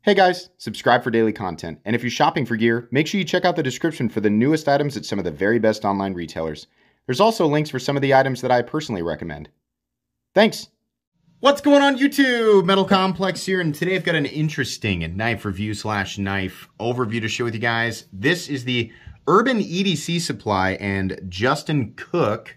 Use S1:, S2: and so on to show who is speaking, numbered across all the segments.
S1: Hey guys, subscribe for daily content, and if you're shopping for gear, make sure you check out the description for the newest items at some of the very best online retailers. There's also links for some of the items that I personally recommend. Thanks! What's going on YouTube? Metal Complex here, and today I've got an interesting knife review / knife overview to share with you guys. This is the Urban EDC Supply and Justin Cook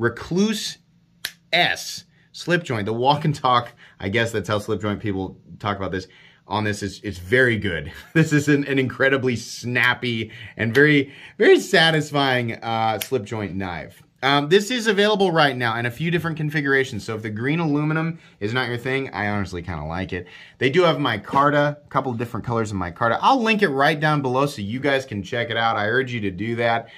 S1: Rekluse-S slip joint. The walk and talk, I guess that's how slip joint people talk about this. On this is very good. This is an incredibly snappy and very satisfying slip joint knife. This is available right now in a few different configurations. So if the green aluminum is not your thing, I honestly kind of like it. They do have micarta, a couple of different colors of micarta. I'll link it right down below so you guys can check it out. I urge you to do that.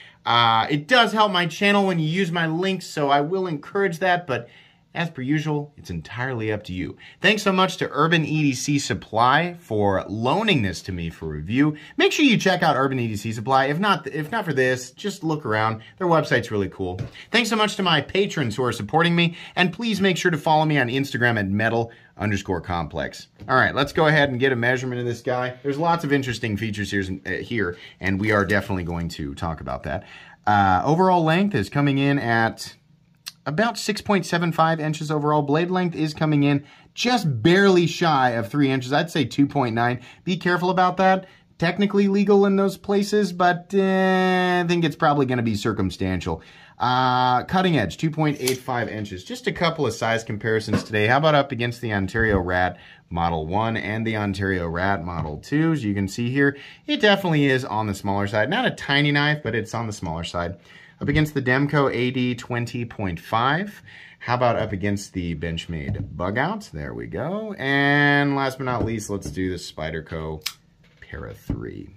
S1: It does help my channel when you use my links, so I will encourage that, but as per usual, it's entirely up to you. Thanks so much to Urban EDC Supply for loaning this to me for review. Make sure you check out Urban EDC Supply. If not for this, just look around. Their website's really cool. Thanks so much to my patrons who are supporting me, and please make sure to follow me on Instagram at metal_complex. All right, let's go ahead and get a measurement of this guy. There's lots of interesting features here, and we are definitely going to talk about that. Overall length is coming in at about 6.75 inches overall. Blade length is coming in just barely shy of 3 inches. I'd say 2.9. Be careful about that. Technically legal in those places, but I think it's probably going to be circumstantial. Cutting edge, 2.85 inches. Just a couple of size comparisons today. How about up against the Ontario Rat Model 1 and the Ontario Rat Model 2? As you can see here, it definitely is on the smaller side. Not a tiny knife, but it's on the smaller side. Up against the Demco AD 20.5. How about up against the Benchmade Bug Out? There we go. And last but not least, let's do the Spyderco Para 3.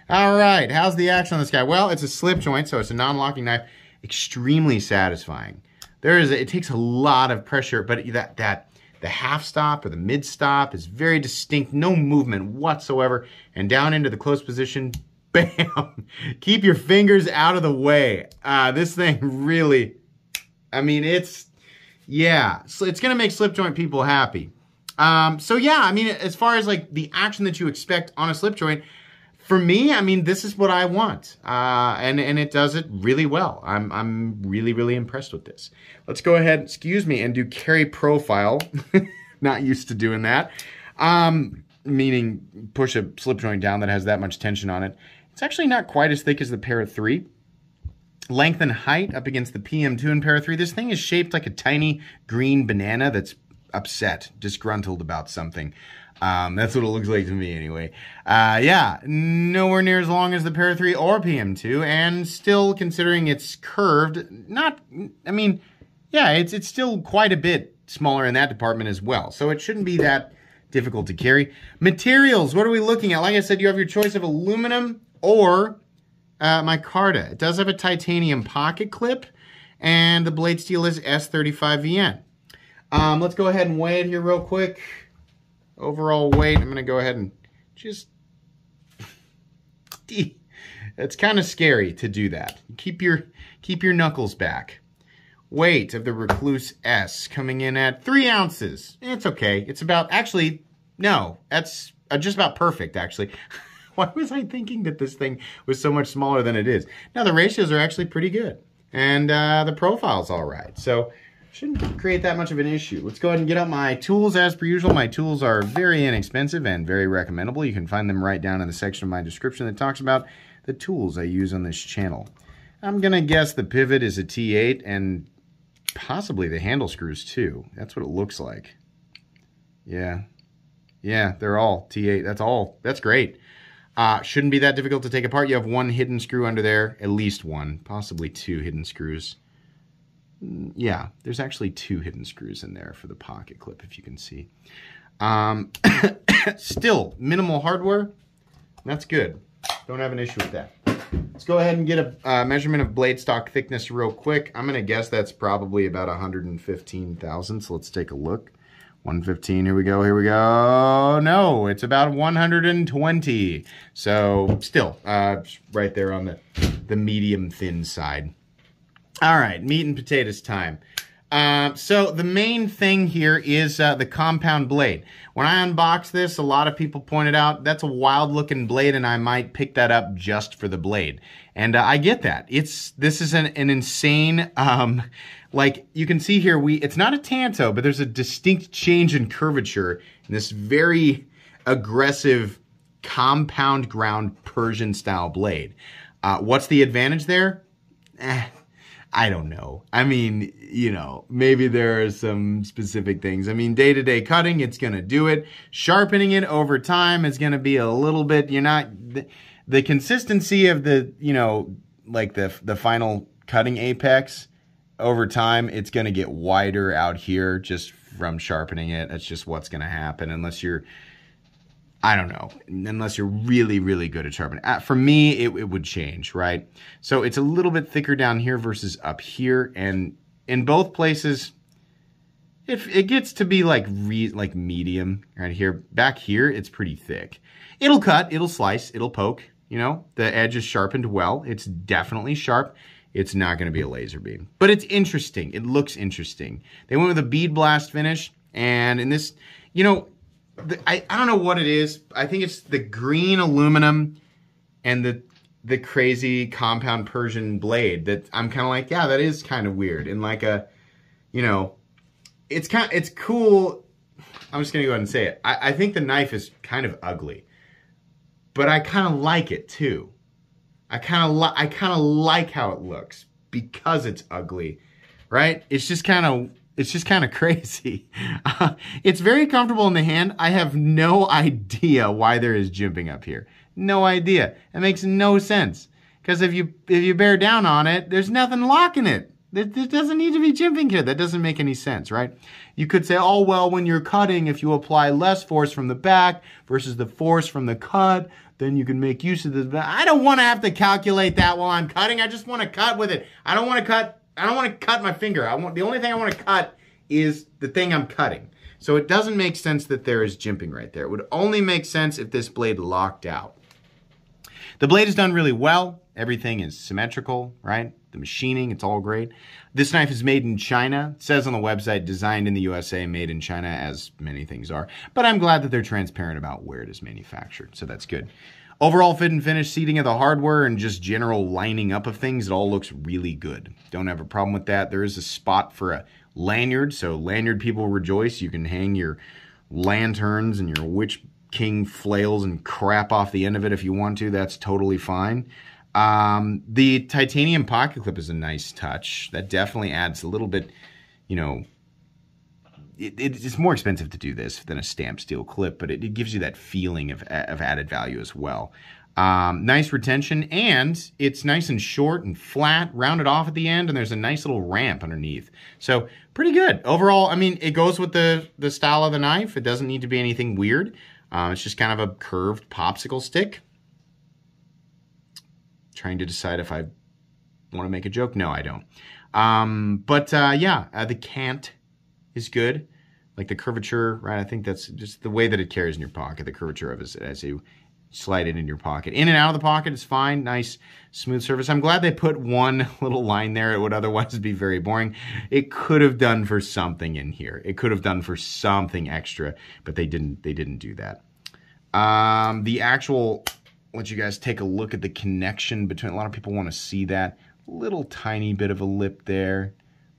S1: All right, how's the action on this guy? Well, it's a slip joint, so it's a non-locking knife. Extremely satisfying. It takes a lot of pressure, but the half stop or the mid stop is very distinct. No movement whatsoever. And down into the close position, bam! Keep your fingers out of the way. This thing really, I mean, it's going to make slip joint people happy. So yeah, I mean, as far as like the action that you expect on a slip joint, for me, I mean, this is what I want. And it does it really well. I'm really impressed with this. Let's go ahead, excuse me, and do carry profile. Not used to doing that. Meaning push a slip joint down that has that much tension on it. It's actually not quite as thick as the Para 3. Length and height up against the PM2 and Para 3. This thing is shaped like a tiny green banana that's upset, disgruntled about something. That's what it looks like to me anyway. Yeah, nowhere near as long as the Para 3 or PM2, and still, considering it's curved, it's still quite a bit smaller in that department as well. So it shouldn't be that difficult to carry. Materials, what are we looking at? Like I said, you have your choice of aluminum or micarta. It does have a titanium pocket clip, and the blade steel is S35VN. Let's go ahead and weigh it here real quick. Overall weight, I'm going to go ahead and just... It's kind of scary to do that. Keep your knuckles back. Weight of the Rekluse-S coming in at 3 ounces. It's okay. It's about, actually, no, that's just about perfect, actually. Why was I thinking that this thing was so much smaller than it is? Now, the ratios are actually pretty good. And the profile's all right. So, shouldn't create that much of an issue. Let's go ahead and get out my tools as per usual. My tools are very inexpensive and very recommendable. You can find them right down in the section of my description that talks about the tools I use on this channel. I'm going to guess the pivot is a T8 and possibly the handle screws too. That's what it looks like. Yeah, they're all T8. That's all. That's great. Shouldn't be that difficult to take apart. You have one hidden screw under there, at least one, possibly 2 hidden screws. Yeah, there's actually 2 hidden screws in there for the pocket clip, if you can see. Still, minimal hardware. That's good. Don't have an issue with that. Let's go ahead and get a measurement of blade stock thickness real quick. I'm going to guess that's probably about 115 thousandths. Let's take a look. 115, here we go. No, it's about 120. So still, right there on the medium thin side. All right, meat and potatoes time. So the main thing here is the compound blade. When I unboxed this, a lot of people pointed out that's a wild looking blade and I might pick that up just for the blade. And I get that. This is an insane, like you can see here, it's not a tanto, but there's a distinct change in curvature in this very aggressive compound ground Persian style blade. What's the advantage there? I don't know. I mean, you know, maybe there are some specific things. I mean, day-to-day cutting, it's going to do it. Sharpening it over time is going to be a little bit, the consistency of the, you know, like the final cutting apex over time, it's going to get wider out here just from sharpening it. That's just what's going to happen unless you're, I don't know, unless you're really, really good at sharpening. For me, it would change, right? So it's a little bit thicker down here versus up here. And in both places, it gets to be like medium right here. Back here, it's pretty thick. It'll cut, it'll slice, it'll poke. You know, the edge is sharpened well. It's definitely sharp. It's not going to be a laser beam. But it's interesting. It looks interesting. They went with a bead blast finish. And in this, you know, I don't know what it is. I think it's the green aluminum and the crazy compound Persian blade that I'm kind of like, yeah, that is kind of weird. And like a, you know, it's cool. I'm just going to go ahead and say it. I think the knife is kind of ugly, but I kind of like it too. I kind of like how it looks because it's ugly, right? It's just kind of crazy. It's very comfortable in the hand. I have no idea why there is jimping up here. No idea. It makes no sense. Because if you bear down on it, there's nothing locking it. There doesn't need to be jimping here. That doesn't make any sense, right? You could say, oh, well, when you're cutting, if you apply less force from the back versus the force from the cut, then you can make use of this. I don't want to have to calculate that while I'm cutting. I just want to cut with it. I don't want to cut my finger. The only thing I want to cut is the thing I'm cutting. So it doesn't make sense that there is jimping right there. It would only make sense if this blade locked out. The blade is done really well. Everything is symmetrical, right? The machining, it's all great. This knife is made in China. It says on the website, designed in the USA, made in China, as many things are. But I'm glad that they're transparent about where it is manufactured, so that's good. Overall fit and finish, seating of the hardware, and just general lining up of things, it all looks really good. Don't have a problem with that. There is a spot for a lanyard, so lanyard people rejoice. You can hang your lanterns and your witch king flails and crap off the end of it if you want to. That's totally fine. The titanium pocket clip is a nice touch. That definitely adds a little bit, you know, it's more expensive to do this than a stamped steel clip, but it gives you that feeling of added value as well. Nice retention, and it's nice and short and flat, rounded off at the end, and there's a nice little ramp underneath. So pretty good. Overall, I mean, it goes with the style of the knife. It doesn't need to be anything weird. It's just kind of a curved popsicle stick. Trying to decide if I want to make a joke. No, I don't. Yeah, the cant is good. Like the curvature, right? I think that's just the way that it carries in your pocket, the curvature of it as you slide it in your pocket. In and out of the pocket is fine. Nice, smooth surface. I'm glad they put one little line there. It would otherwise be very boring. It could have done for something in here. It could have done for something extra, but they didn't do that. The actual... let you guys take a look at the connection between, a lot of people want to see that little tiny bit of a lip there,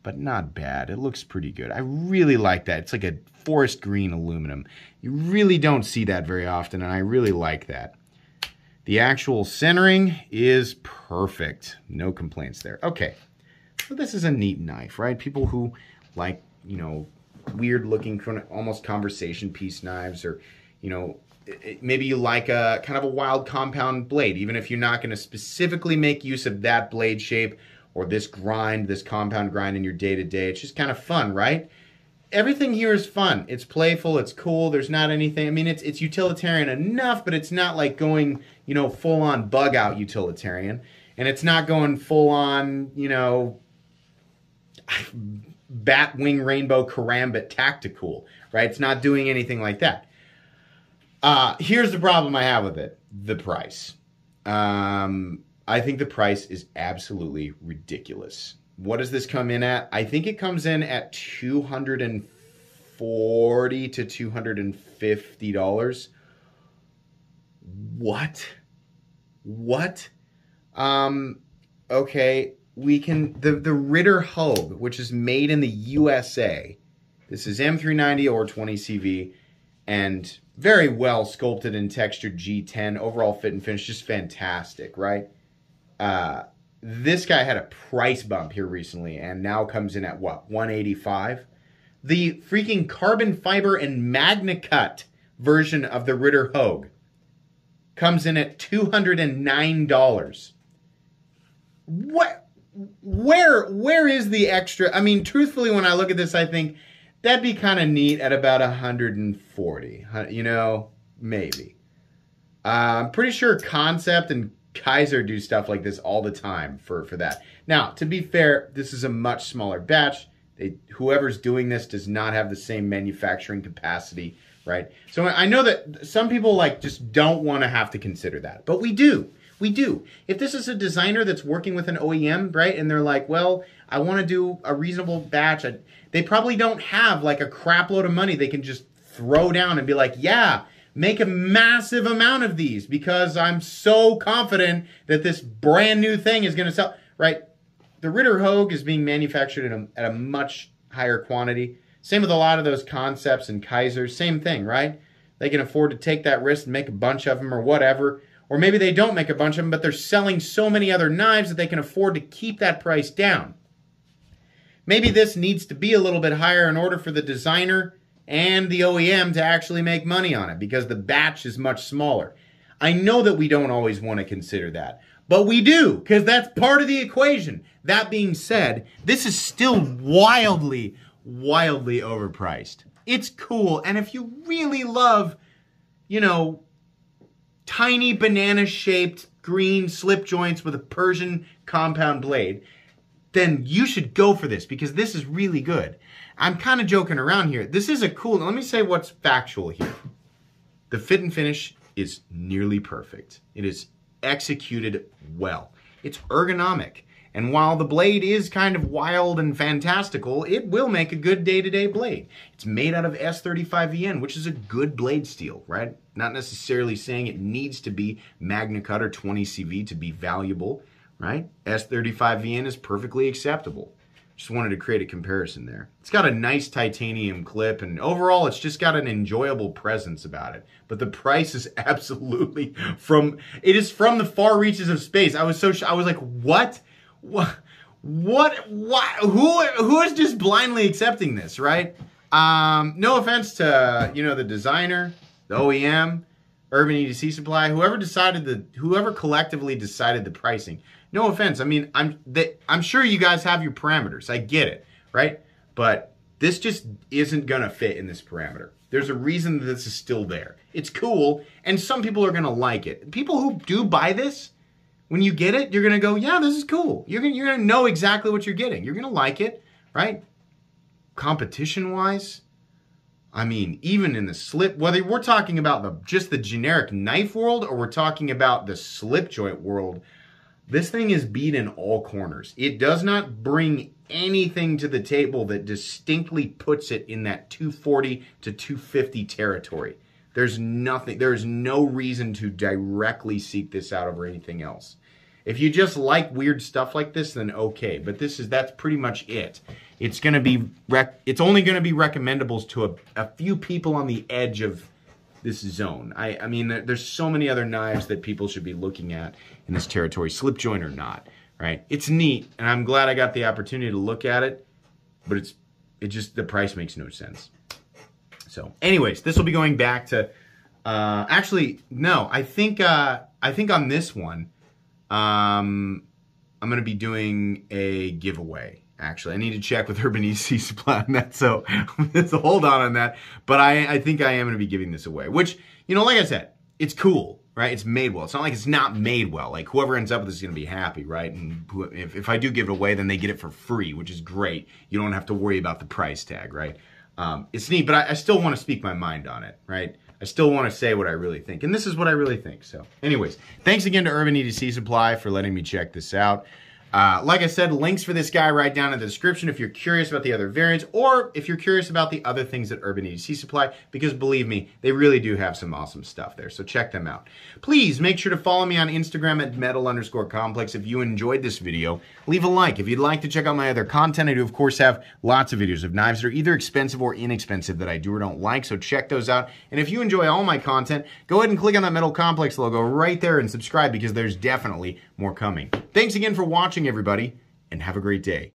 S1: but not bad. It looks pretty good. I really like that. It's like a forest green aluminum. You really don't see that very often, and I really like that. The actual centering is perfect. No complaints there. Okay, so this is a neat knife, right? People who like, you know, weird looking, almost conversation piece knives, or, you know, maybe you like a kind of a wild compound blade, even if you're not going to specifically make use of that blade shape or this grind, this compound grind in your day-to-day. It's just kind of fun, right? Everything here is fun. It's playful. It's cool. There's not anything. I mean, it's utilitarian enough, but it's not like going, you know, full-on bug-out utilitarian. And it's not going full-on, you know, bat-wing rainbow karambit tactical, right? It's not doing anything like that. Here's the problem I have with it. The price. I think the price is absolutely ridiculous. What does this come in at? I think it comes in at $240 to $250. What? Okay, we can, the Ritter Hogue, which is made in the USA. This is M390 or 20CV, and very well sculpted and textured G10. Overall fit and finish, just fantastic, right? This guy had a price bump here recently, and now comes in at what, $185? The freaking carbon fiber and Magna Cut version of the Ritter Hogue comes in at $209. What? Where is the extra? I mean, truthfully, when I look at this, I think that'd be kind of neat at about 140. You know, maybe. I'm pretty sure Concept and Kaiser do stuff like this all the time for that. Now, to be fair, this is a much smaller batch. Whoever's doing this does not have the same manufacturing capacity, right? So I know that some people like just don't want to have to consider that, but we do. We do. If this is a designer that's working with an OEM, right, and they're like, well, I want to do a reasonable batch, they probably don't have like a crap load of money they can just throw down and be like, yeah, make a massive amount of these because I'm so confident that this brand new thing is going to sell, right? The Ritter Hogue is being manufactured at a much higher quantity. Same with a lot of those Concepts and Kaisers, same thing, right? They can afford to take that risk and make a bunch of them or whatever. Or maybe they don't make a bunch of them, but they're selling so many other knives that they can afford to keep that price down. Maybe this needs to be a little bit higher in order for the designer and the OEM to actually make money on it because the batch is much smaller. I know that we don't always want to consider that, but we do because that's part of the equation. That being said, this is still wildly overpriced. It's cool, and if you really love, you know, tiny banana-shaped green slip joints with a Persian compound blade, then you should go for this because this is really good. I'm kind of joking around here. This is a cool, let me say what's factual here. The fit and finish is nearly perfect. It is executed well. It's ergonomic. And while the blade is kind of wild and fantastical, it will make a good day-to-day blade. It's made out of S35VN, which is a good blade steel, right? Not necessarily saying it needs to be Magna Cut or 20CV to be valuable, right? S35VN is perfectly acceptable. Just wanted to create a comparison there. It's got a nice titanium clip, and overall, it's just got an enjoyable presence about it. But the price is absolutely it is from the far reaches of space. I was like, what? Who is just blindly accepting this, right? No offense to, you know, the designer, the OEM, Urban EDC Supply, whoever collectively decided the pricing. No offense. I mean, I'm sure you guys have your parameters. I get it, right? But this just isn't gonna fit in this parameter. There's a reason that this is still there. It's cool, and some people are gonna like it. People who do buy this, when you get it, you're gonna go, yeah, this is cool. You're gonna know exactly what you're getting. You're gonna like it, right? Competition-wise, I mean, even in the slip, whether we're talking about just the generic knife world or we're talking about the slip joint world, this thing is beat in all corners. It does not bring anything to the table that distinctly puts it in that 240 to 250 territory. There's nothing, there's no reason to directly seek this out over anything else. If you just like weird stuff like this, then okay. But that's pretty much it. It's gonna be it's only gonna be recommendables to a few people on the edge of this zone. I mean, there's so many other knives that people should be looking at in this territory, slip joint or not, right? It's neat, and I'm glad I got the opportunity to look at it, but the price makes no sense. So, anyways, this will be going back to, actually, no, I think on this one, I'm going to be doing a giveaway. Actually, I need to check with Urban EDC Supply on that, so hold on that. But I think I am going to be giving this away, which, you know, like I said, it's cool, right? It's made well. It's not like it's not made well. Like, whoever ends up with this is going to be happy, right? And if I do give it away, then they get it for free, which is great. You don't have to worry about the price tag, right? It's neat, but I still want to speak my mind on it, right? I still want to say what I really think, and this is what I really think. So anyways, thanks again to Urban EDC Supply for letting me check this out. Like I said, links for this guy right down in the description if you're curious about the other variants, or if you're curious about the other things that Urban EDC supply, because believe me, they really do have some awesome stuff there, so check them out. Please make sure to follow me on Instagram at metal_complex. If you enjoyed this video, leave a like. If you'd like to check out my other content, I do of course have lots of videos of knives that are either expensive or inexpensive that I do or don't like, so check those out. And if you enjoy all my content, go ahead and click on that Metal Complex logo right there and subscribe, because there's definitely more coming. Thanks again for watching, everybody, and have a great day.